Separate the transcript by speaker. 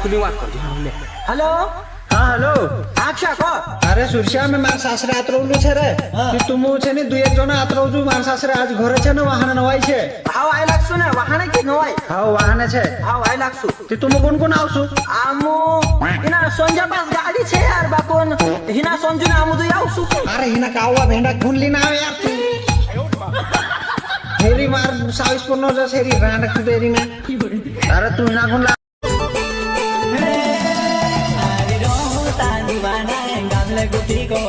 Speaker 1: વસ્તુની વાત કરજો
Speaker 2: हेलो
Speaker 3: हाँ हेलो
Speaker 2: अक्षा को
Speaker 3: अरे सुरश्या में मार सासरे आतरवलू छे रे कि तुम छे ने दुई एक जण आतरवजू मार सासरे आज घरे छे ने वाहन नवाई छे
Speaker 2: हाव आई लागसु ने वाहने की नवाई
Speaker 3: हाव वाहने छे
Speaker 2: हाव आई लागसु
Speaker 3: ती तुम कोण कोण आवसु
Speaker 2: आमू हिना सोंजा पास गाडी छे यार बाकोन हिना सोंजू ने आमू दुई आवसु
Speaker 3: अरे हिना कावा भेंडा खून लीन आवे यार तू हेरी मार 22 पुनो जस हेरी रांड तेरी में अरे तू हिना खून
Speaker 4: Hari roh tani wana gamle guti ko